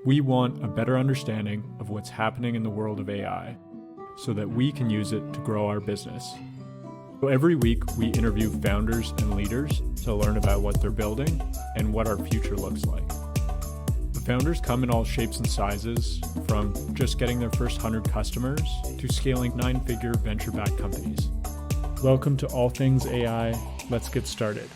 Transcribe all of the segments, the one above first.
We want a better understanding of what's happening in the world of AI so that we can use it to grow our business. So every week, we interview founders and leaders to learn about what they're building and what our future looks like. The founders come in all shapes and sizes, from just getting their first 100 customers to scaling 9-figure venture-backed companies. Welcome to All Things AI. Let's get started.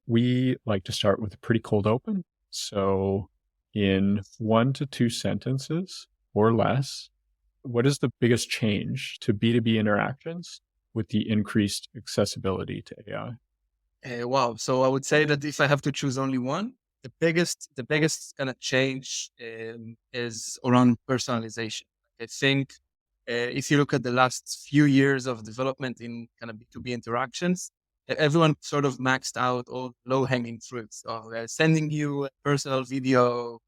We like to start with a pretty cold open. So in 1 to 2 sentences or less, what is the biggest change to B2B interactions with the increased accessibility to AI? Wow. So I would say that if I have to choose only one, the biggest kind of change is around personalization. I think if you look at the last few years of development in kind of B2B interactions, everyone sort of maxed out all low hanging fruits of sending you a personal video,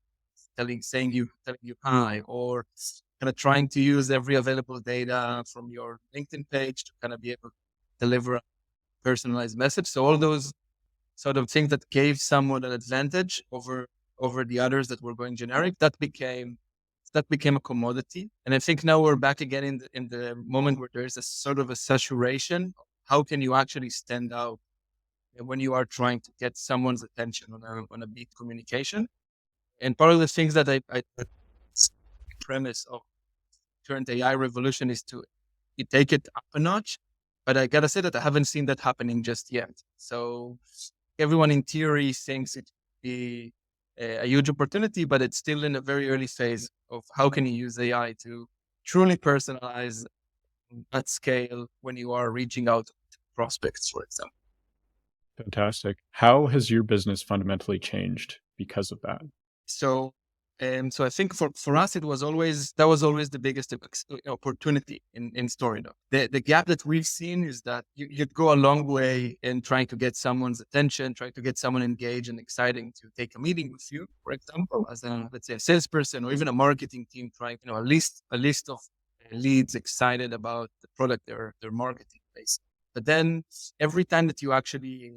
telling you hi, or kind of trying to use every available data from your LinkedIn page to kind of be able to deliver a personalized message. So all those sort of things that gave someone an advantage over the others that were going generic, that became a commodity. And I think now we're back again in the moment where there's a sort of a saturation. How can you actually stand out when you are trying to get someone's attention on a beat communication? And part of the things that I premise of current AI revolution is to take it up a notch. But I gotta say that I haven't seen that happening just yet. So everyone in theory thinks it would be a huge opportunity, but it's still in a very early phase of how can you use AI to truly personalize at scale when you are reaching out to prospects, for example. Fantastic. How has your business fundamentally changed because of that? So, so I think for us, that was always the biggest opportunity in Storydoc. The gap that we've seen is that you'd go a long way in trying to get someone's attention, trying to get someone engaged and exciting to take a meeting with you, for example, as let's say a salesperson or even a marketing team trying, a list of leads excited about the product they're marketing based. But then every time that you actually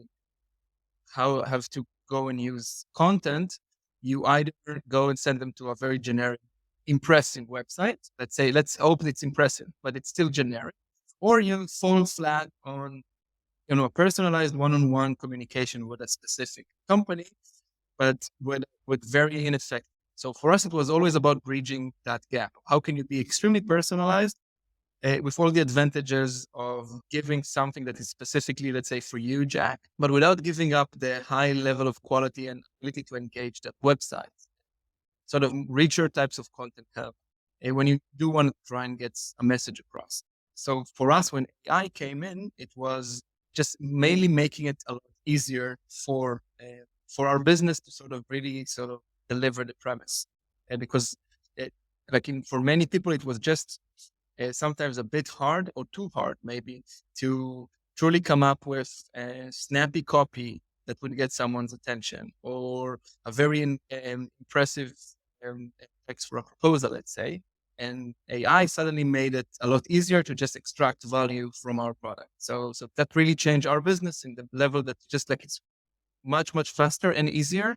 have to go and use content, you either go and send them to a very generic, impressive website. Let's hope it's impressive, but it's still generic. Or you fall flat on, a personalized one-on-one communication with a specific company, but with very ineffective. So for us, it was always about bridging that gap. How can you be extremely personalized with all the advantages of giving something that is specifically, let's say, for you, Jack, but without giving up the high level of quality and ability to engage that website? Sort of richer types of content help when you do want to try and get a message across. So for us, when AI came in, it was just mainly making it a lot easier for our business to sort of really sort of deliver the premise. Because for many people, it was just sometimes a bit hard or too hard maybe to truly come up with a snappy copy that would get someone's attention, or a very impressive text for a proposal, let's say. And AI suddenly made it a lot easier to just extract value from our product. So that really changed our business in the level that just like it's much, much faster and easier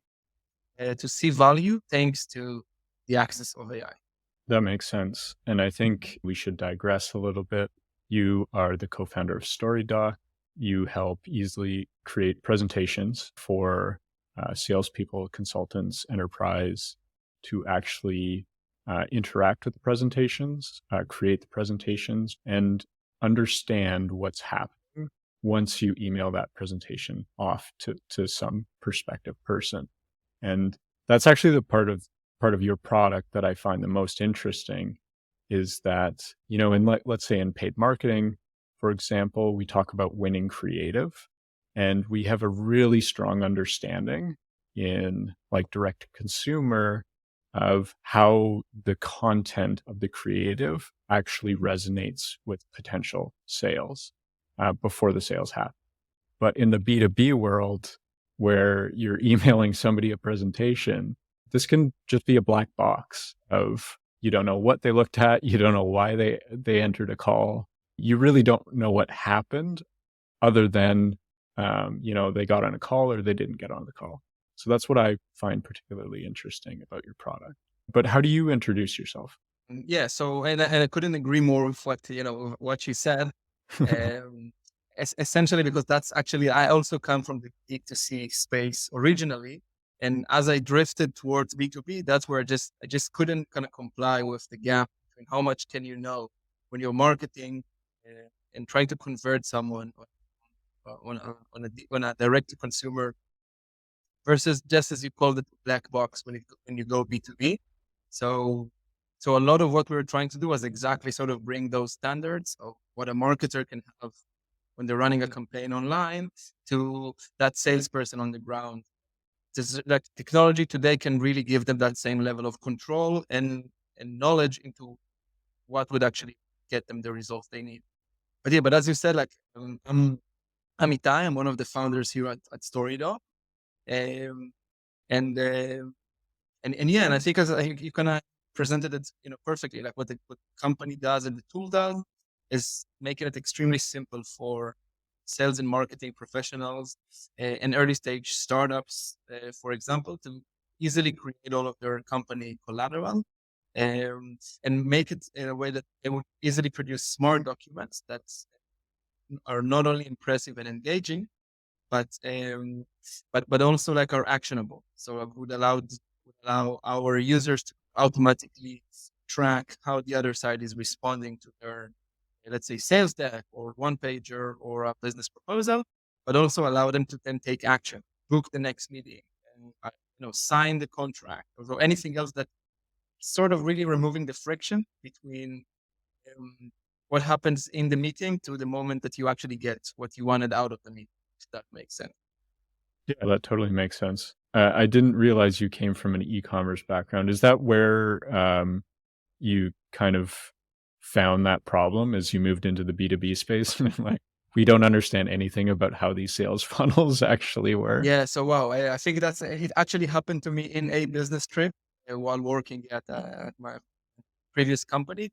to see value thanks to the access of AI. That makes sense. And I think we should digress a little bit. You are the co-founder of Storydoc. You help easily create presentations for salespeople, consultants, enterprise to actually interact with the presentations, create the presentations, and understand what's happening once you email that presentation off to some prospective person. And that's actually the part of your product that I find the most interesting is that, let's say in paid marketing, for example, we talk about winning creative, and we have a really strong understanding in like direct to consumer of how the content of the creative actually resonates with potential sales before the sales happen. But in the B2B world, where you're emailing somebody a presentation, this can just be a black box of you don't know what they looked at. You don't know why they entered a call. You really don't know what happened other than, they got on a call or they didn't get on the call. So that's what I find particularly interesting about your product. But how do you introduce yourself? Yeah. So, and I couldn't agree more with what, with what you said. Um, Essentially, because that's actually, I also come from the B2C space originally. And as I drifted towards B2B, that's where I just couldn't kind of comply with the gap between how much can you know when you're marketing and trying to convert someone on a direct to consumer versus just as you called it, black box when you go B2B. So, so a lot of what we were trying to do was exactly sort of bring those standards of what a marketer can have when they're running a campaign online to that salesperson on the ground. Like technology today can really give them that same level of control and knowledge into what would actually get them the results they need. But yeah, but as you said, like I'm Itai. I'm one of the founders here at Storydoc. Um, and yeah, and I think as you kind of presented it, perfectly. Like what the company does and the tool does is making it extremely simple for sales and marketing professionals and early stage startups, for example, to easily create all of their company collateral and make it in a way that they would easily produce smart documents that are not only impressive and engaging, but but also like are actionable. So it would allow our users to automatically track how the other side is responding to their, let's say, sales deck or one pager or a business proposal, but also allow them to then take action, book the next meeting, and sign the contract or anything else that sort of really removing the friction between um, what happens in the meeting to the moment that you actually get what you wanted out of the meeting. If that makes sense. Yeah, that totally makes sense. I didn't realize you came from an e-commerce background. Is that where you kind of found that problem as you moved into the B2B space? Like, we don't understand anything about how these sales funnels actually work. Yeah. So wow, I think that's it. Actually happened to me in a business trip while working at my previous company.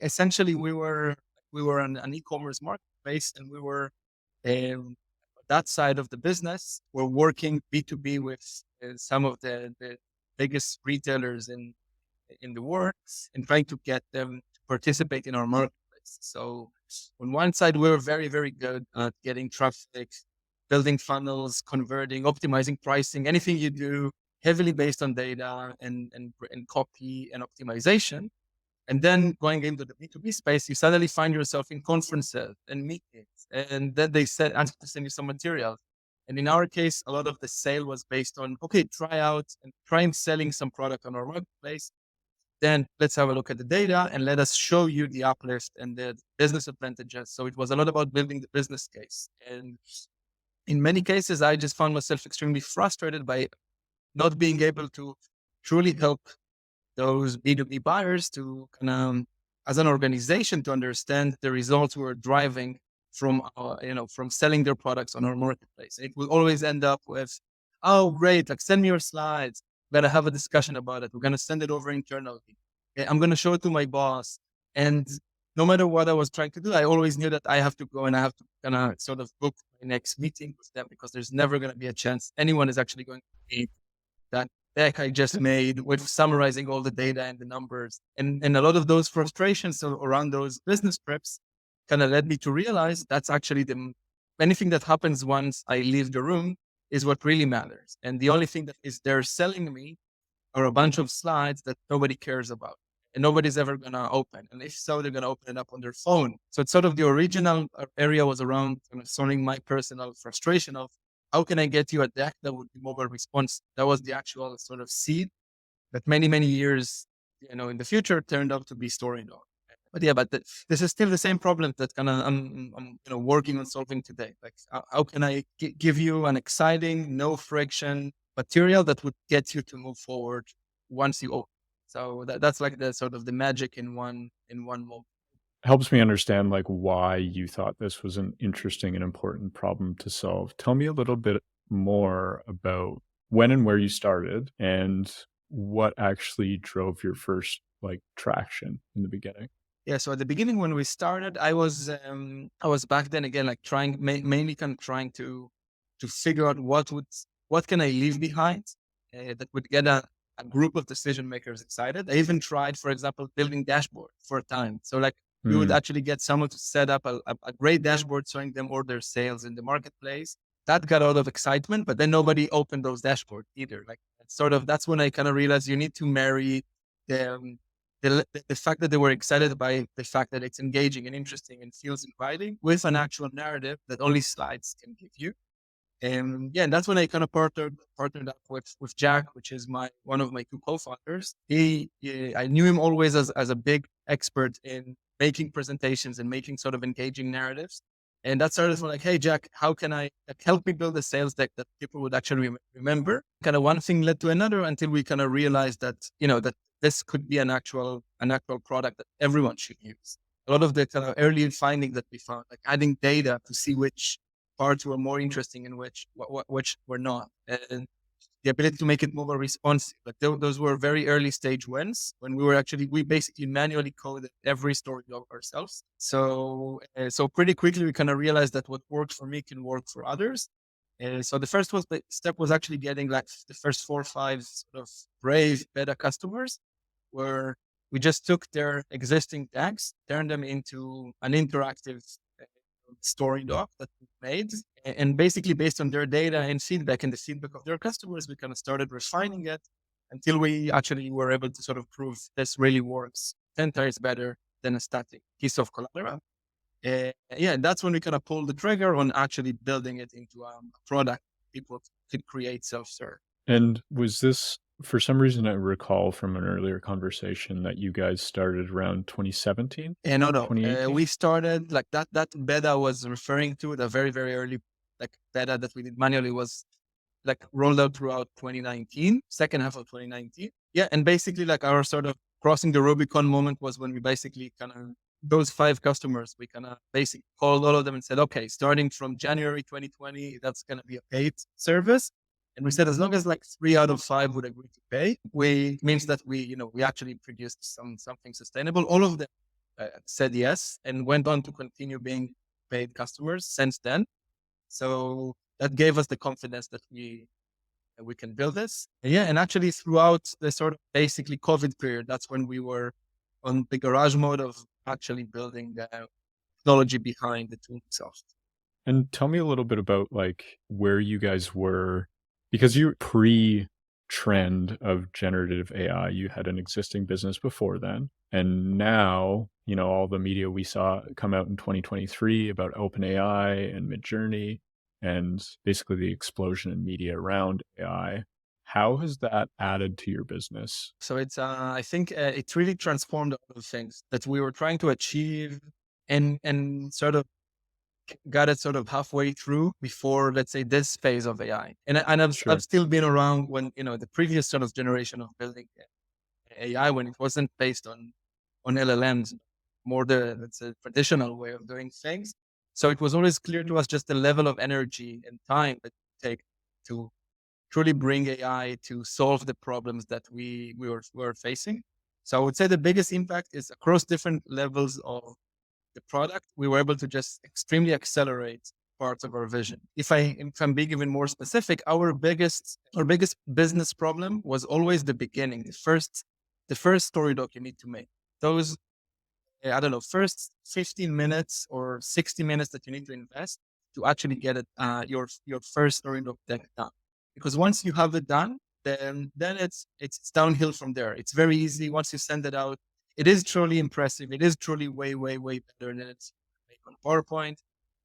Essentially, we were an e-commerce marketplace, and we were um, that side of the business. We're working B2B with some of the biggest retailers in the world and trying to get them to participate in our marketplace. So on one side, we're very, very good at getting traffic, building funnels, converting, optimizing pricing, anything you do heavily based on data and copy and optimization. And then going into the B2B space, you suddenly find yourself in conferences and meetings. And then they said, ask to send you some materials. And in our case, a lot of the sale was based on, okay, try out and try and selling some product on our marketplace. Then let's have a look at the data and let us show you the uplift and the business advantages. So it was a lot about building the business case. And in many cases, I just found myself extremely frustrated by not being able to truly help those B2B buyers to kind of, as an organization, to understand the results we're driving from, from selling their products on our marketplace. It will always end up with, oh, great, like send me your slides. We're going to have a discussion about it. We're going to send it over internally. I'm going to show it to my boss. And no matter what I was trying to do, I always knew that I have to go and I have to kind of sort of book my next meeting with them because there's never going to be a chance anyone is actually going to be that deck I just made with summarizing all the data and the numbers. And a lot of those frustrations around those business preps kind of led me to realize that's actually anything that happens once I leave the room is what really matters. And the only thing that is they're selling me are a bunch of slides that nobody cares about and nobody's ever going to open. And if so, they're going to open it up on their phone. So it's sort of the original area was around kind of solving my personal frustration of how can I get you a deck that would be mobile response? That was the actual sort of seed that many, many years, in the future turned out to be Storydoc. But yeah, but this is still the same problem that kind of I'm working on solving today. Like, how can I give you an exciting, no friction material that would get you to move forward once you open? So that's like the sort of the magic in one move. Helps me understand, like, why you thought this was an interesting and important problem to solve. Tell me a little bit more about when and where you started and what actually drove your first, like, traction in the beginning. Yeah. So at the beginning when we started, I was back then again like trying mainly kind of trying to figure out what can I leave behind that would get a group of decision makers excited. I even tried, for example, building dashboard for a time. So like we would Mm, actually get someone to set up a great dashboard showing them all their sales in the marketplace. That got a lot of excitement, but then nobody opened those dashboards either. Like that's when I kind of realized you need to marry the, the fact that they were excited by the fact that it's engaging and interesting and feels inviting with an actual narrative that only slides can give you. And yeah, and that's when I kind of partnered up with Jack, which is one of my two co-founders. I knew him always as a big expert in making presentations and making sort of engaging narratives. And that started from like, hey Jack, how can I help me build a sales deck that people would actually remember? Kind of one thing led to another until we kind of realized that that this could be an actual product that everyone should use. A lot of the kind of early finding that we found, like adding data to see which parts were more interesting and which were not. And the ability to make it more responsive. Like those were very early stage wins when we basically manually coded every story log ourselves. So pretty quickly we kind of realized that what worked for me can work for others. So the step was actually getting like the first 4 or 5 sort of brave beta customers where we just took their existing tags, turned them into an interactive story doc that we made. And basically, based on their data and feedback and the feedback of their customers, we kind of started refining it until we actually were able to sort of prove this really works 10 times better than a static piece of collateral. Yeah, that's when we kind of pulled the trigger on actually building it into a product people could create self-serve. and was this for some reason, I recall from an earlier conversation that you guys started around 2017, No, no. 2018? We started like that beta I was referring to, the very, very early like beta that we did manually was like rolled out throughout 2019, second half of 2019. Yeah. And basically like our sort of crossing the Rubicon moment was when we basically kind of those 5 customers, we kind of basically called all of them and said, okay, starting from January 2020, that's going to be a paid service. And we said, as long as like 3 out of 5 would agree to pay, we means that we actually produced something sustainable. All of them said yes and went on to continue being paid customers since then. So that gave us the confidence that we can build this. Yeah, and actually throughout the sort of basically COVID period, that's when we were on the garage mode of actually building the technology behind the tool itself. And tell me a little bit about, like, where you guys were because you pre-trend of generative AI, you had an existing business before then, and now, all the media we saw come out in 2023 about OpenAI and Midjourney and basically the explosion in media around AI. How has that added to your business? So I think it really transformed all the things that we were trying to achieve and sort of got it sort of halfway through before, let's say, this phase of AI. And I've Sure. still been around when, the previous sort of generation of building AI, when it wasn't based on LLMs, more the, let's say, traditional way of doing things. So it was always clear to us just the level of energy and time that it take to truly bring AI to solve the problems that we were facing. So I would say the biggest impact is across different levels of the product. We were able to just extremely accelerate parts of our vision. If I'm being even more specific, our biggest business problem was always the beginning, the first story doc you need to make. Those I don't know, first 15 minutes or 60 minutes that you need to invest to actually get it, your first story doc deck done. Because once you have it done, then it's downhill from there. It's very easy once you send it out. It is truly impressive. It is truly way, way, way better than it's made on PowerPoint.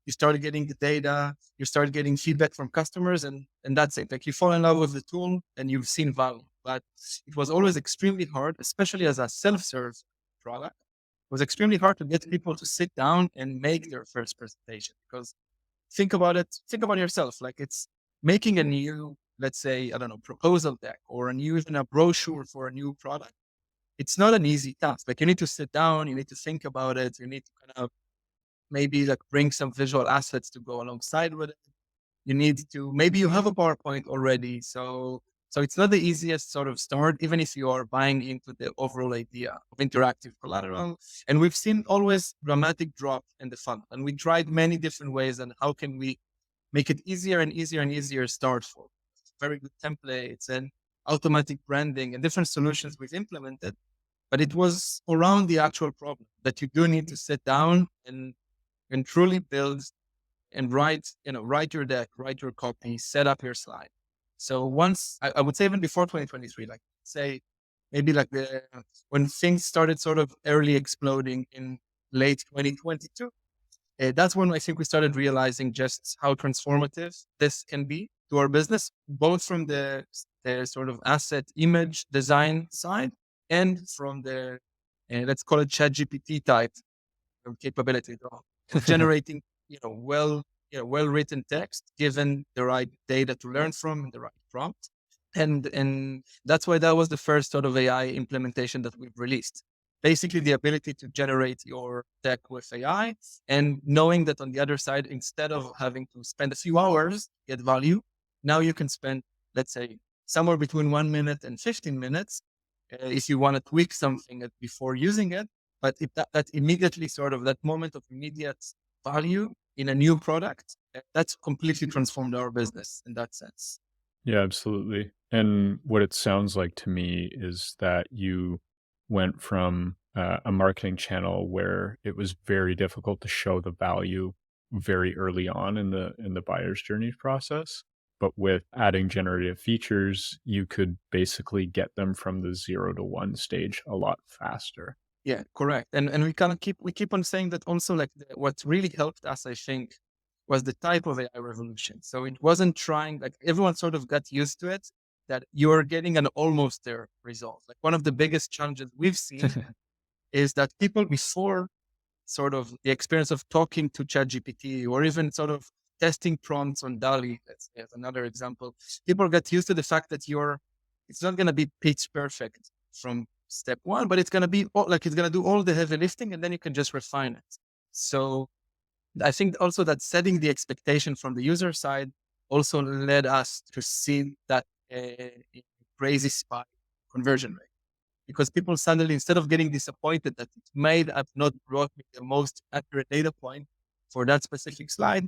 You start getting the data, you start getting feedback from customers, and that's it. Like you fall in love with the tool and you've seen value. But it was always extremely hard, especially as a self-serve product. It was extremely hard to get people to sit down and make their first presentation because think about yourself. Like it's making a new, let's say, I don't know, proposal deck or even a brochure for a new product. It's not an easy task. Like you need to sit down, you need to think about it, you need to kind of maybe like bring some visual assets to go alongside with it. You need to maybe you have a PowerPoint already. So it's not the easiest sort of start, even if you are buying into the overall idea of interactive collateral. And we've seen always dramatic drop in the funnel. And we tried many different ways on how can we make it easier and easier and easier start for. very good templates and automatic branding and different solutions we've implemented. But it was around the actual problem that you do need to sit down and truly build and write your deck, write your copy, set up your slide. So once I would say even before 2023, like say maybe like when things started sort of early exploding in late 2022, that's when I think we started realizing just how transformative this can be to our business, both from the sort of asset image design side and from the let's call it ChatGPT type capability of generating, well written text given the right data to learn from and the right prompt. And that's why that was the first sort of AI implementation that we've released. Basically, the ability to generate your deck with AI and knowing that on the other side, instead of having to spend a few hours to get value, now you can spend, let's say, somewhere between 1 minute and 15 minutes if you want to tweak something before using it. But if that immediately sort of that moment of immediate value in a new product, that's completely transformed our business in that sense. Yeah, absolutely. And what it sounds like to me is that you went from a marketing channel where it was very difficult to show the value very early on in the buyer's journey process. But with adding generative features, you could basically get them from the 0 to 1 stage a lot faster. Yeah, correct. And we keep on saying that also like what really helped us, I think, was the type of AI revolution. So it wasn't trying like everyone sort of got used to it that you're getting an almost there result. Like one of the biggest challenges we've seen is that people before sort of the experience of talking to ChatGPT or even sort of testing prompts on DALI, let's say as another example, people get used to the fact that it's not going to be pitch perfect from step one, but it's going to be like it's going to do all the heavy lifting and then you can just refine it. So I think also that setting the expectation from the user side also led us to see that crazy spike conversion rate because people suddenly, instead of getting disappointed that it may have not brought me the most accurate data point for that specific slide,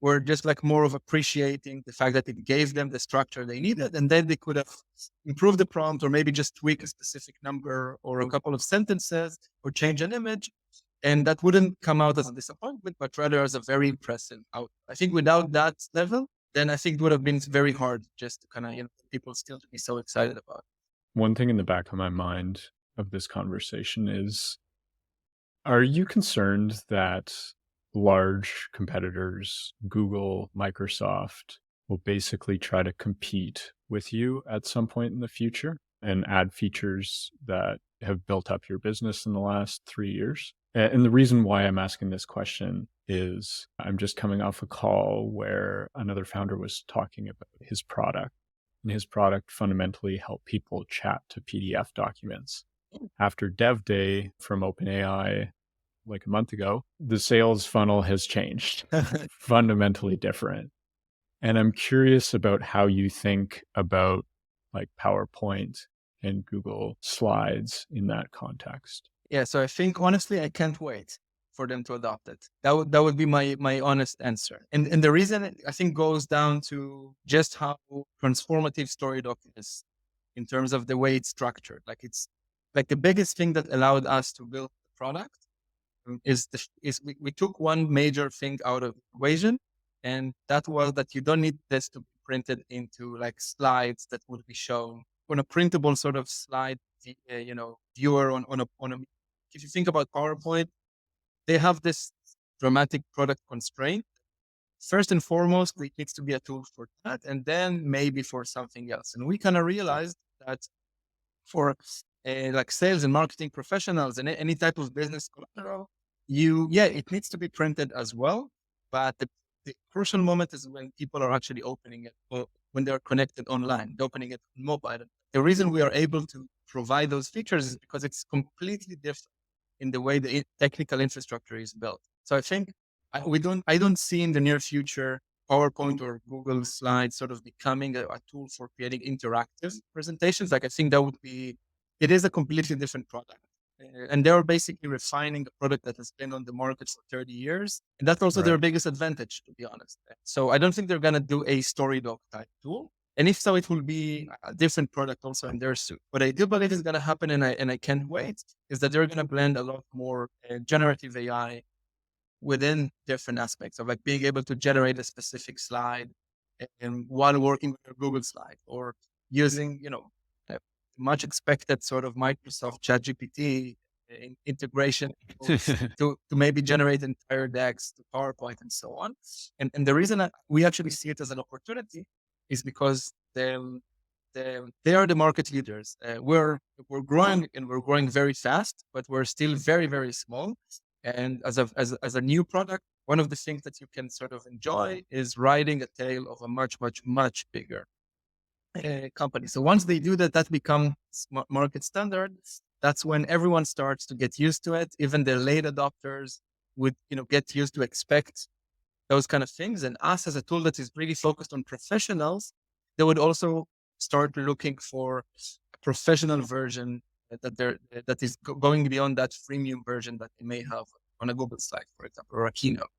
were just like more of appreciating the fact that it gave them the structure they needed. And then they could have improved the prompt or maybe just tweak a specific number or a couple of sentences or change an image. And that wouldn't come out as a disappointment, but rather as a very impressive out. I think without that level, then I think it would have been very hard just to kind of, people still to be so excited about it. One thing in the back of my mind of this conversation is, are you concerned that large competitors, Google, Microsoft, will basically try to compete with you at some point in the future and add features that have built up your business in the last 3 years? And the reason why I'm asking this question is I'm just coming off a call where another founder was talking about his product, and his product fundamentally helped people chat to PDF documents. After Dev Day from OpenAI, like a month ago, the sales funnel has changed, fundamentally different. And I'm curious about how you think about like PowerPoint and Google Slides in that context. Yeah, so I think honestly, I can't wait for them to adopt it. That would be my honest answer. And the reason I think goes down to just how transformative Storydoc is in terms of the way it's structured. Like it's like the biggest thing that allowed us to build the product is we took one major thing out of the equation, and that was that you don't need this to be printed into like slides that would be shown on a printable sort of slide, viewer on a. If you think about PowerPoint, they have this dramatic product constraint. First and foremost, it needs to be a tool for that, and then maybe for something else. And we kind of realized that for like sales and marketing professionals and any type of business collateral, it needs to be printed as well. But the crucial moment is when people are actually opening it or when they're connected online, they're opening it on mobile. The reason we are able to provide those features is because it's completely different in the way the technical infrastructure is built. So I think I don't see in the near future PowerPoint or Google Slides sort of becoming a tool for creating interactive presentations. Like I think it is a completely different product. And they're basically refining a product that has been on the market for 30 years. And that's also their Right. biggest advantage, to be honest. So I don't think they're going to do a Storydoc type tool. And if so, it will be a different product also in their suite. What I do believe is going to happen, and I can't wait, is that they're going to blend a lot more generative AI within different aspects of like being able to generate a specific slide and while working with your Google slide, or using, a much expected sort of Microsoft ChatGPT integration to maybe generate entire decks to PowerPoint and so on. And the reason that we actually see it as an opportunity is because they are the market leaders. We're growing, and we're growing very fast, but we're still very, very small. And as a new product, one of the things that you can sort of enjoy is riding a tail of a much, much, much bigger company. So once they do that, that becomes market standard. That's when everyone starts to get used to it. Even the late adopters would, get used to expect those kind of things. And us as a tool that is really focused on professionals, they would also start looking for a professional version that is going beyond that freemium version that they may have on a Google slide, for example, or a keynote.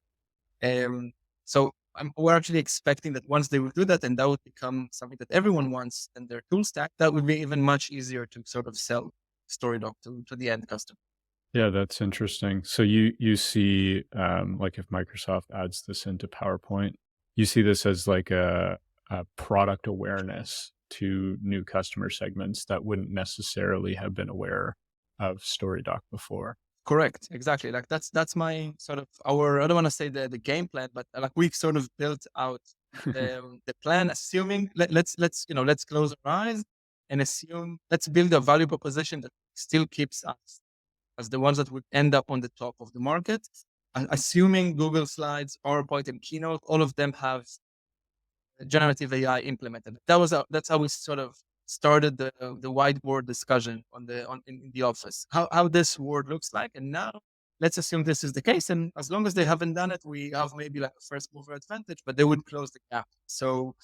So we're actually expecting that once they will do that, and that would become something that everyone wants in their tool stack, that would be even much easier to sort of sell Storydoc to the end customer. Yeah, that's interesting. So you see, like if Microsoft adds this into PowerPoint, you see this as like a product awareness to new customer segments that wouldn't necessarily have been aware of StoryDoc before. Correct. Exactly. Like that's my sort of our, I don't want to say the game plan, but like we sort of built out the plan, assuming let's close our eyes and assume, let's build a value proposition that still keeps us as the ones that would end up on the top of the market. Assuming Google Slides, PowerPoint, and Keynote, all of them have generative AI implemented. That's how we sort of started the whiteboard discussion in the office. How this world looks like, and now let's assume this is the case. And as long as they haven't done it, we have maybe like a first mover advantage, but they would close the gap. So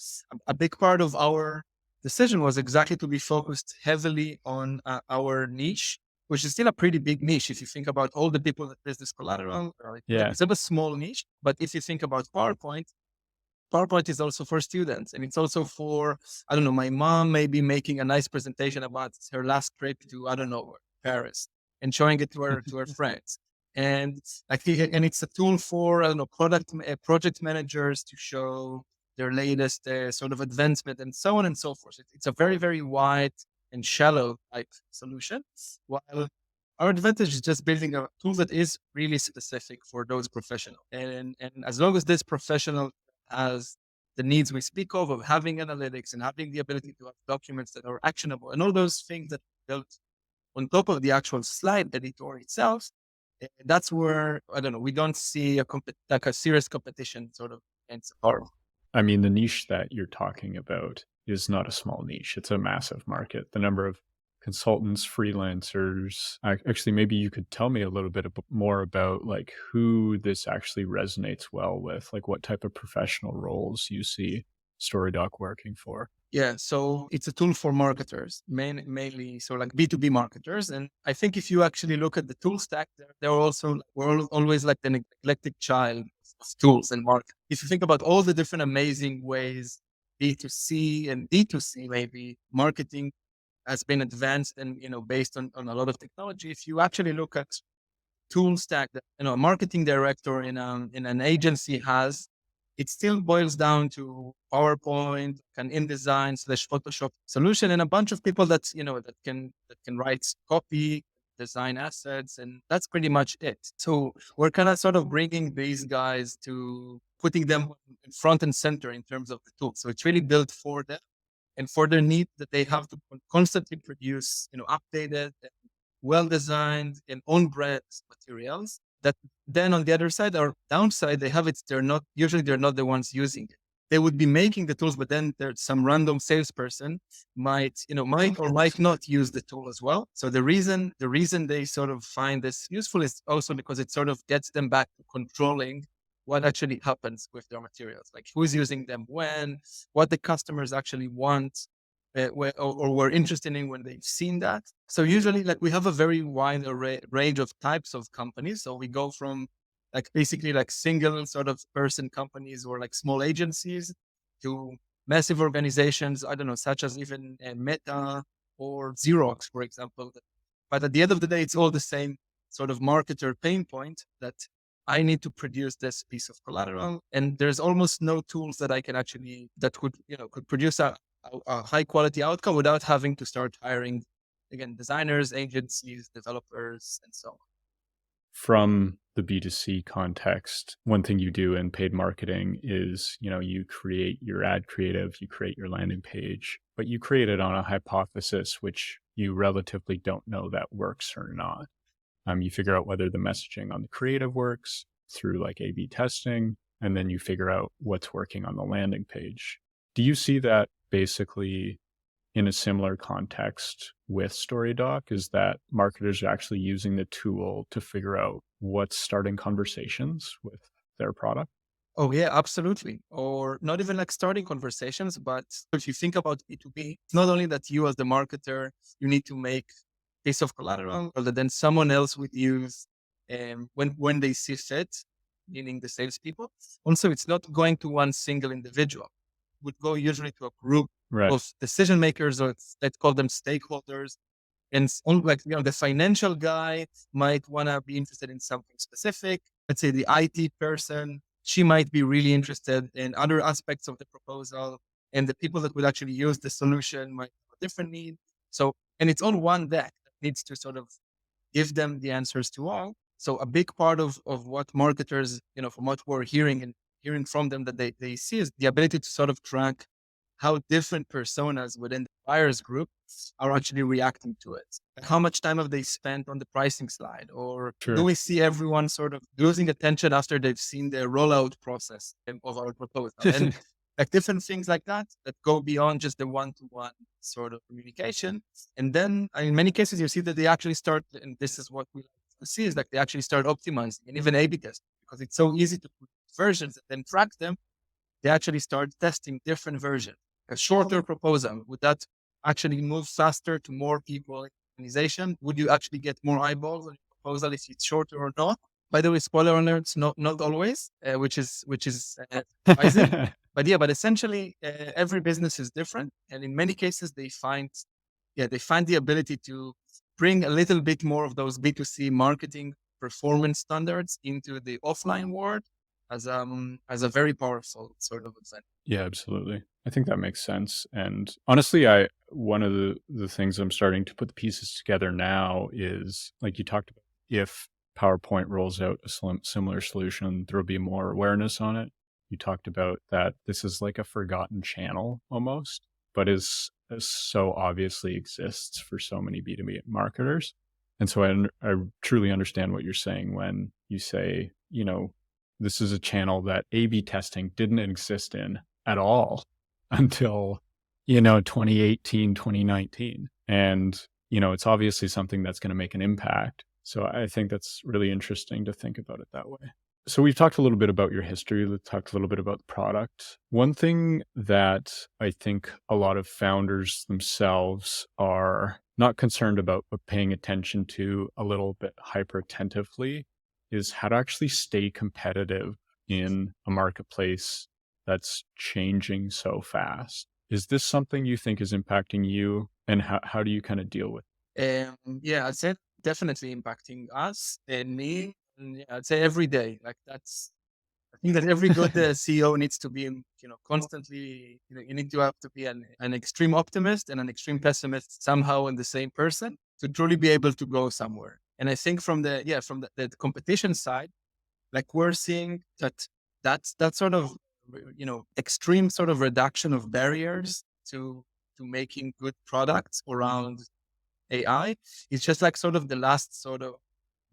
a big part of our decision was exactly to be focused heavily on our niche, which is still a pretty big niche. If you think about all the people that business collateral, Yeah. it's a small niche. But if you think about PowerPoint is also for students, and it's also for, I don't know, my mom may be making a nice presentation about her last trip to, I don't know, Paris, and showing it to her friends. And and it's a tool for, I don't know, project managers to show their latest sort of advancement, and so on and so forth. It's a very, very wide and shallow type solution. While our advantage is just building a tool that is really specific for those professionals. And as long as this professional has the needs we speak of having analytics and having the ability to have documents that are actionable and all those things that are built on top of the actual slide editor itself, that's where, I don't know, we don't see like a serious competition sort of against our. I mean, the niche that you're talking about is not a small niche. It's a massive market. The number of consultants, freelancers. Actually, maybe you could tell me a little bit more about like who this actually resonates well with, like what type of professional roles you see StoryDoc working for. Yeah, so it's a tool for marketers, mainly so like B2B marketers. And I think if you actually look at the tool stack, they're also, we're always like the neglected child of tools and market. If you think about all the different amazing ways B2C and D2C maybe marketing has been advanced and, based on a lot of technology, if you actually look at tool stack that, a marketing director in an agency has, it still boils down to PowerPoint, an InDesign / Photoshop solution, and a bunch of people that can write copy, design assets, and that's pretty much it. So we're kind of sort of bringing these guys to putting them in front and center in terms of the tool. So it's really built for them and for their need that they have to constantly produce, updated, well-designed and on-brand materials that then on the other side or downside, they're not the ones using it. They would be making the tools, but then there's some random salesperson might or might not use the tool as well. So the reason they sort of find this useful is also because it sort of gets them back to controlling what actually happens with their materials, like who's using them when, what the customers actually want, or were interested in when they've seen that. So usually, like we have a very wide range of types of companies. So we go from like basically like single sort of person companies or like small agencies to massive organizations, I don't know, such as even Meta or Xerox, for example. But at the end of the day, it's all the same sort of marketer pain point that I need to produce this piece of collateral. And there's almost no tools that I can actually, that could, could produce a high quality outcome without having to start hiring, again, designers, agencies, developers, and so on. From the B2C context, one thing you do in paid marketing is, you create your ad creative, you create your landing page, but you create it on a hypothesis which you relatively don't know that works or not. You figure out whether the messaging on the creative works through like A/B testing, and then you figure out what's working on the landing page. Do you see that basically in a similar context with Storydoc? Is that marketers are actually using the tool to figure out what's starting conversations with their product? Oh yeah, absolutely. Or not even like starting conversations, but if you think about B2B, it's not only that you as the marketer, you need to make piece of collateral, or that then someone else would use when they see fit, meaning the salespeople. Also, it's not going to one single individual. It would go usually to a group Right. of decision makers, or let's call them stakeholders. And like, the financial guy might want to be interested in something specific. Let's say the IT person, she might be really interested in other aspects of the proposal. And the people that would actually use the solution might have a different need. So, and it's on one deck that needs to sort of give them the answers to all. So a big part of what marketers, from what we're hearing and hearing from them that they see is the ability to sort of track how different personas within the buyers group are actually reacting to it. How much time have they spent on the pricing slide? Or do Sure. we see everyone sort of losing attention after they've seen the rollout process of our proposal? And like different things like that that go beyond just the one-to-one sort of communication. And then in many cases, you see that they actually start, and this is what we like to see, is like they actually start optimizing and even A/B testing, because it's so easy to put versions and then track them. They actually start testing different versions. A shorter proposal, would that actually move faster to more people in the organization? Would you actually get more eyeballs on your proposal if it's shorter or not? By the way, spoiler alerts, not always, which is surprising. But yeah, but essentially, every business is different, and in many cases, they find the ability to bring a little bit more of those B2C marketing performance standards into the offline world as a very powerful sort of event. Yeah, absolutely. I think that makes sense. And honestly, I one of the things I'm starting to put the pieces together now is like you talked about, if PowerPoint rolls out a similar solution, there'll be more awareness on it. You talked about that this is like a forgotten channel almost, but is so obviously exists for so many B2B marketers. And so I truly understand what you're saying when you say, this is a channel that A/B testing didn't exist in at all until, 2018, 2019. And, it's obviously something that's going to make an impact. So I think that's really interesting to think about it that way. So we've talked a little bit about your history. We've talked a little bit about the product. One thing that I think a lot of founders themselves are not concerned about, but paying attention to a little bit hyper attentively is how to actually stay competitive in a marketplace that's changing so fast. Is this something you think is impacting you? And how do you kind of deal with Yeah, I'd say definitely impacting us and me. And yeah, I'd say every day. Like I think that every good it? CEO needs to be, constantly, you need to have to be an extreme optimist and an extreme pessimist somehow in the same person to truly be able to go somewhere. And I think from the competition side, like we're seeing that sort of, extreme sort of reduction of barriers to making good products around AI. It's just like sort of the last sort of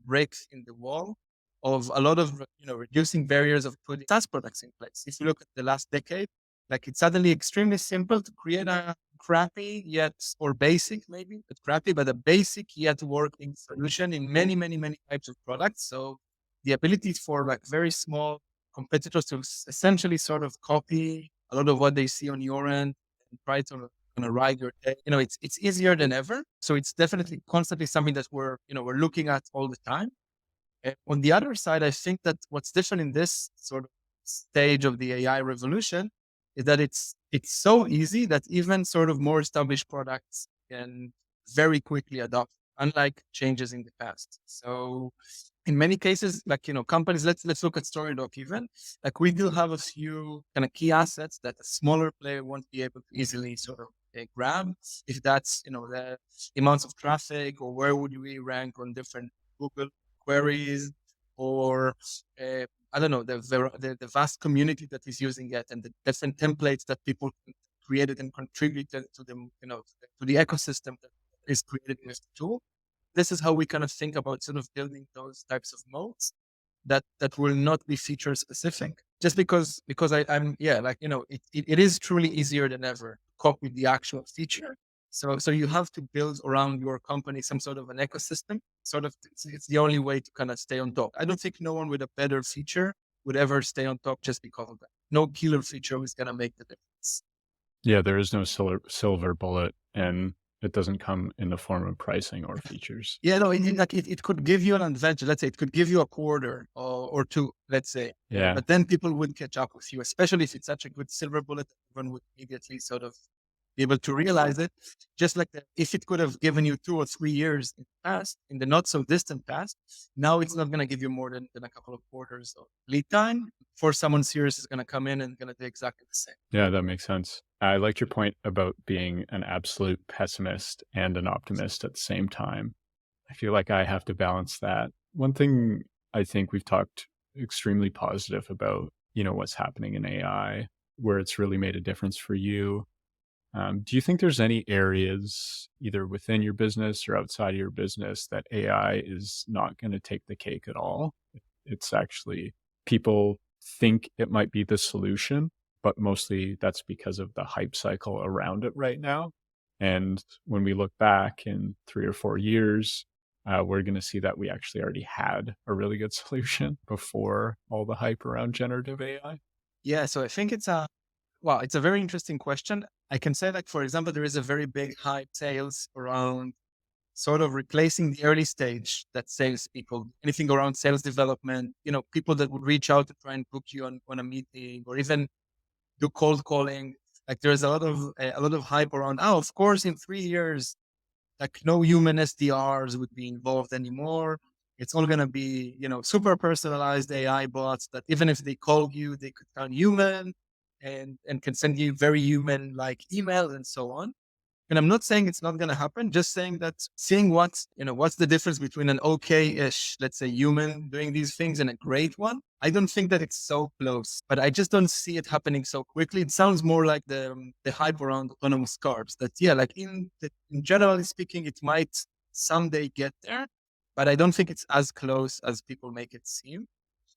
breaks in the wall of a lot of, reducing barriers of putting SaaS products in place. If you look at the last decade, like it's suddenly extremely simple to create a crappy yet, or basic maybe, but crappy, but a basic yet working solution in many, many, many types of products. So the ability for like very small competitors to essentially sort of copy a lot of what they see on your end and try to kind of ride your day, it's easier than ever. So it's definitely constantly something that we're looking at all the time. On the other side, I think that what's different in this sort of stage of the AI revolution is that it's so easy that even sort of more established products can very quickly adopt, unlike changes in the past. So in many cases, like, companies, let's look at Storydoc even, like we do have a few kind of key assets that a smaller player won't be able to easily sort of grab. If that's, the amounts of traffic, or where would we rank on different Google queries, or I don't know, the vast community that is using it, and the different templates that people created and contributed to them, to the ecosystem that is created with the tool. This is how we kind of think about sort of building those types of modes that will not be feature specific. Just because I'm yeah, like, it is truly easier than ever to copy the actual feature. So you have to build around your company some sort of an ecosystem. Sort of, it's the only way to kind of stay on top. I don't think no one with a better feature would ever stay on top just because of that. No killer feature is gonna make the difference. Yeah, there is no silver bullet, and it doesn't come in the form of pricing or features. Yeah, no, it could give you an advantage. Let's say it could give you a quarter or two, let's say. Yeah. But then people would catch up with you, especially if it's such a good silver bullet, everyone would immediately sort of be able to realize it. Just like that, if it could have given you 2 or 3 years in the past, in the not so distant past, now it's not going to give you more than a couple of quarters of lead time. For someone serious is going to come in and going to do exactly the same. Yeah, that makes sense. I liked your point about being an absolute pessimist and an optimist at the same time. I feel like I have to balance that. One thing I think we've talked extremely positive about, what's happening in AI, where it's really made a difference for you. Do you think there's any areas, either within your business or outside of your business, that AI is not going to take the cake at all? It's actually, people think it might be the solution, but mostly that's because of the hype cycle around it right now. And when we look back in 3 or 4 years, we're going to see that we actually already had a really good solution before all the hype around generative AI. Yeah, so I think it's a very interesting question. I can say, like, for example, there is a very big hype sales around sort of replacing the early stage that sales people, anything around sales development, people that would reach out to try and book you on a meeting, or even do cold calling. Like, there's a lot of hype around, oh, of course, in 3 years, like, no human SDRs would be involved anymore. It's all going to be, super personalized AI bots that even if they call you, they could sound human and can send you very human like email and so on. And I'm not saying it's not going to happen, just saying that seeing what's the difference between an okay-ish, let's say, human doing these things and a great one. I don't think that it's so close, but I just don't see it happening so quickly. It sounds more like the hype around autonomous cars that, yeah, like in generally speaking, it might someday get there, but I don't think it's as close as people make it seem.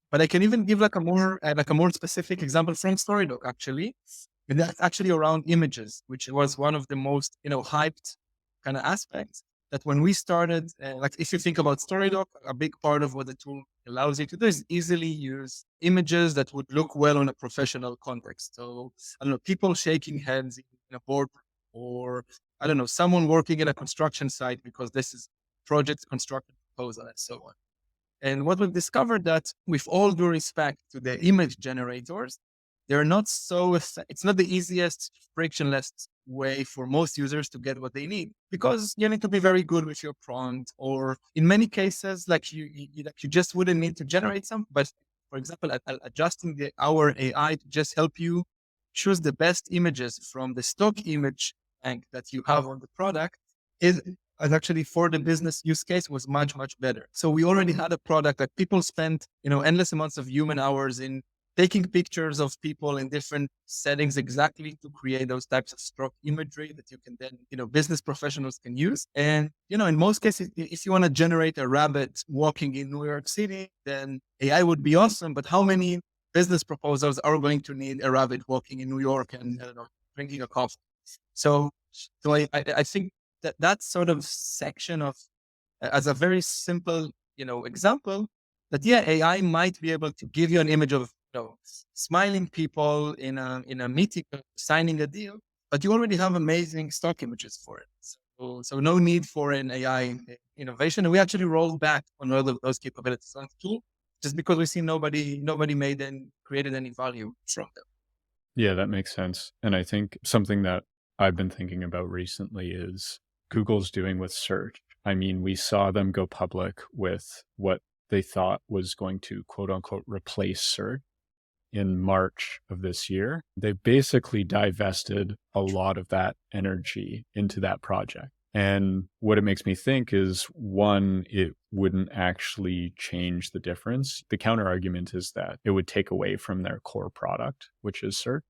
But I can even give like a more specific example from Storydoc actually. And that's actually around images, which was one of the most, hyped kind of aspects. That when we started, like, if you think about Storydoc, a big part of what the tool allows you to do is easily use images that would look well in a professional context. So I don't know, people shaking hands in a boardroom, or I don't know, someone working in a construction site because this is project construction proposal and so on. And what we've discovered that, with all due respect to the image generators, they're not it's not the easiest frictionless way for most users to get what they need, because you need to be very good with your prompt, or in many cases, like you just wouldn't need to generate some, but for example, adjusting our AI to just help you choose the best images from the stock image bank that you have on the product is actually, for the business use case, was much, much better. So we already had a product that people spent, endless amounts of human hours in taking pictures of people in different settings exactly to create those types of stock imagery that you can then, business professionals can use. And, in most cases, if you want to generate a rabbit walking in New York City, then AI would be awesome. But how many business proposals are going to need a rabbit walking in New York and, I don't know, drinking a coffee? So I think that sort of section of, as a very simple, example, that, yeah, AI might be able to give you an image of, smiling people in a meeting, signing a deal, but you already have amazing stock images for it. So no need for an AI innovation. And we actually rolled back on all of those capabilities on the tool, just because we see nobody made and created any value from them. Yeah, that makes sense. And I think something that I've been thinking about recently is Google's doing with search. I mean, we saw them go public with what they thought was going to quote unquote replace search in March of this year. They basically divested a lot of that energy into that project. And what it makes me think is one, it wouldn't actually change the difference. The counter argument is that it would take away from their core product, which is search,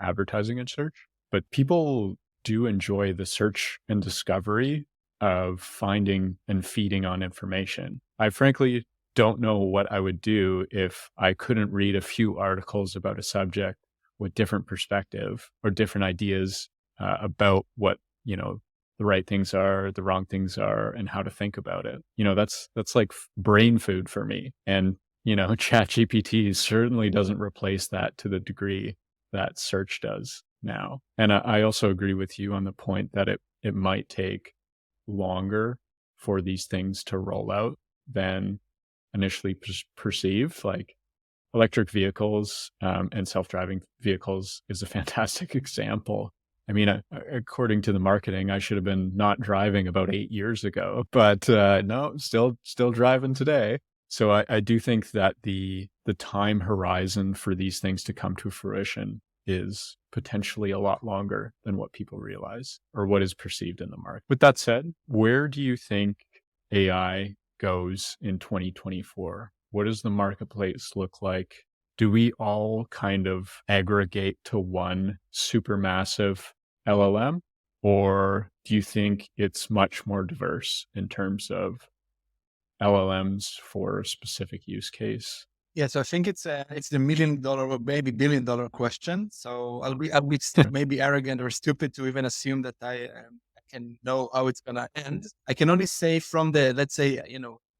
advertising and search. But people do enjoy the search and discovery of finding and feeding on information. I frankly don't know what I would do if I couldn't read a few articles about a subject with different perspective or different ideas about what, the right things are, the wrong things are, and how to think about it. That's like brain food for me. And, ChatGPT certainly doesn't replace that to the degree that search does now. And I also agree with you on the point that it might take longer for these things to roll out than initially perceived. Like electric vehicles and self-driving vehicles is a fantastic example. I mean, according to the marketing, I should have been not driving about 8 years ago, but no, still driving today. So I do think that the time horizon for these things to come to fruition is potentially a lot longer than what people realize or what is perceived in the market. With that said, where do you think AI goes in 2024? What does the marketplace look like? Do we all kind of aggregate to one supermassive LLM? Or do you think it's much more diverse in terms of LLMs for a specific use case? Yeah, so I think it's the $1 million or maybe $1 billion question. So I'll be maybe arrogant or stupid to even assume that I can know how it's gonna end. I can only say from the, let's say,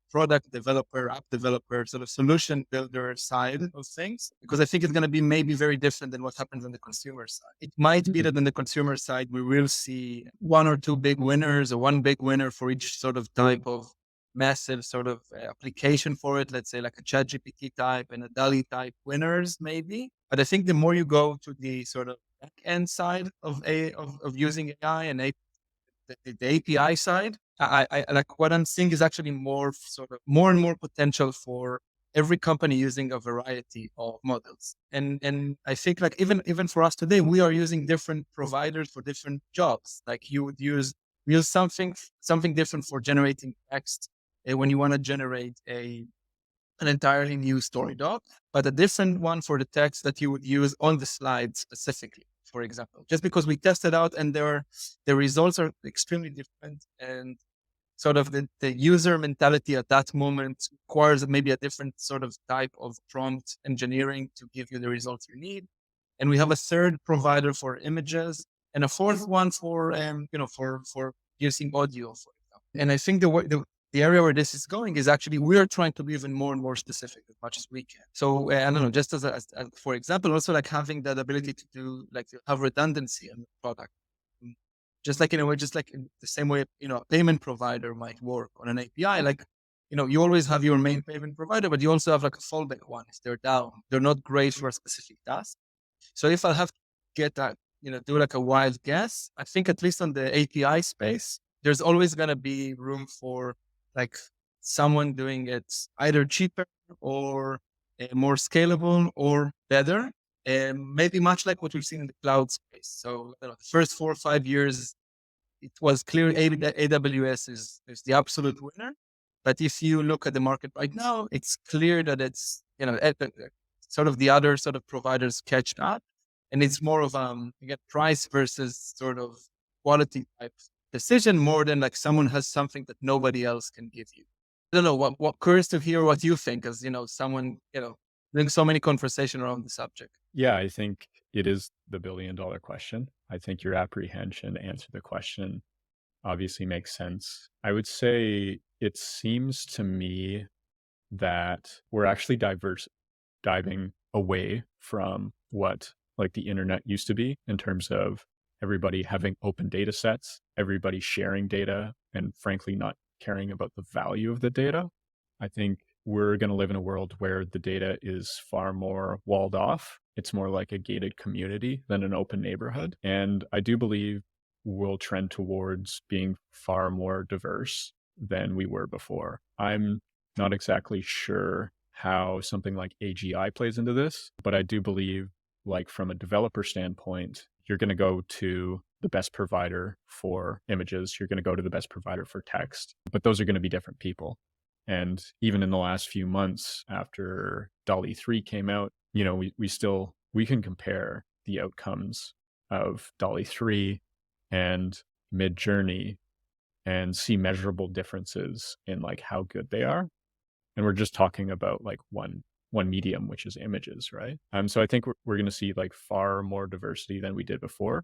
product developer, app developer, sort of solution builder side of things, because I think it's gonna be maybe very different than what happens on the consumer side. It might be that on the consumer side we will see one or two big winners or one big winner for each sort of type of massive sort of application for it, let's say like a chat GPT type and a DALI type winners maybe. But I think the more you go to the sort of back end side of using AI and the API side, I like what I'm seeing is actually more sort of more and more potential for every company using a variety of models. And I think like even for us today, we are using different providers for different jobs. Like you would use something different for generating text when you want to generate an entirely new story doc, but a different one for the text that you would use on the slide specifically, for example, just because we tested out and the results are extremely different. And sort of the user mentality at that moment requires maybe a different sort of type of prompt engineering to give you the results you need. And we have a third provider for images and a fourth one for, for using audio, for example. And I think the area where this is going is actually we're trying to be even more and more specific as much as we can. So I don't know, just as for example, also like having that ability to do like to have redundancy in the product. Just like in a way, just like in the same way, a payment provider might work on an API. Like, you always have your main payment provider, but you also have like a fallback one. If they're down, they're not great for a specific task. So if I have to get that, do like a wild guess, I think at least on the API space, there's always going to be room for like someone doing it either cheaper or more scalable or better. And maybe much like what we've seen in the cloud space. So the first 4 or 5 years, it was clear that AWS is the absolute winner. But if you look at the market right now, it's clear that it's, sort of the other sort of providers catch up. And it's more of again, price versus sort of quality type decision more than like someone has something that nobody else can give you. I don't know what curious to hear what you think as, someone, doing so many conversation around the subject. Yeah, I think it is the $1 billion question. I think your apprehension to answer the question obviously makes sense. I would say it seems to me that we're actually diving away from what like the internet used to be in terms of everybody having open data sets, everybody sharing data, and frankly, not caring about the value of the data. I think we're going to live in a world where the data is far more walled off it's more like a gated community than an open neighborhood. And I do believe we'll trend towards being far more diverse than we were before. I'm not exactly sure how something like AGI plays into this, but I do believe, like from a developer standpoint, you're going to go to the best provider for images, you're going to go to the best provider for text, but those are going to be different people. And even in the last few months after DALL-E 3 came out, you know, we can compare the outcomes of DALL-E 3 and Mid-Journey and see measurable differences in like how good they are. And we're just talking about like one medium, which is images, right? So I think we're going to see like far more diversity than we did before.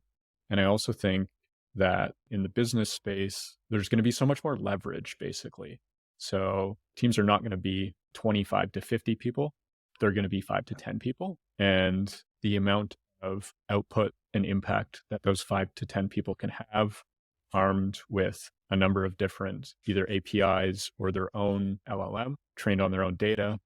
And I also think that in the business space, there's going to be so much more leverage, basically. So teams are not going to be 25 to 50 people. They're going to be 5 to 10 people. And the amount of output and impact that those 5 to 10 people can have, armed with a number of different either APIs or their own LLM trained on their own data,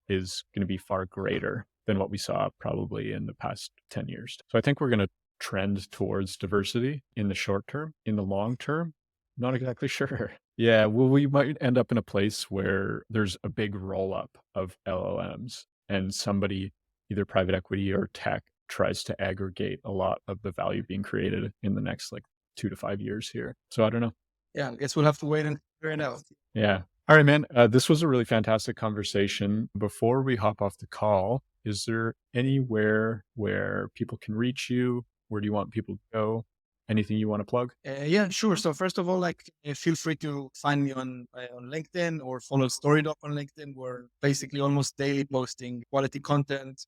is going to be far greater than what we saw probably in the past 10 years. So I think we're going to trend towards diversity in the short term. In the long term, not exactly sure. Yeah, well, we might end up in a place where there's a big roll up of LLMs and somebody, either private equity or tech, tries to aggregate a lot of the value being created in the next like 2 to 5 years here. So I don't know. Yeah, I guess we'll have to wait and figure it out. Yeah. All right, man. This was a really fantastic conversation. Before we hop off the call, is there anywhere where people can reach you? Where do you want people to go? Anything you want to plug? Yeah, sure. So first of all, like feel free to find me on LinkedIn or follow Storydoc on LinkedIn. We're basically almost daily posting quality content,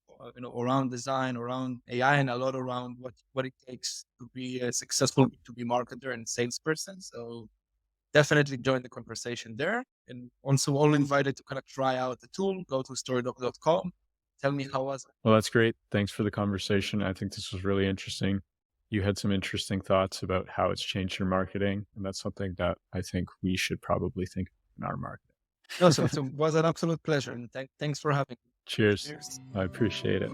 around design, around AI, and a lot around what it takes to be a successful B2B marketer and salesperson. So definitely join the conversation there. And also all invited to kind of try out the tool. Go to storydoc.com. Tell me how was it. Well, that's great. Thanks for the conversation. I think this was really interesting. You had some interesting thoughts about how it's changed your marketing. And that's something that I think we should probably think in our marketing. No, so it was an absolute pleasure. And thanks for having me. Cheers. Cheers. I appreciate it.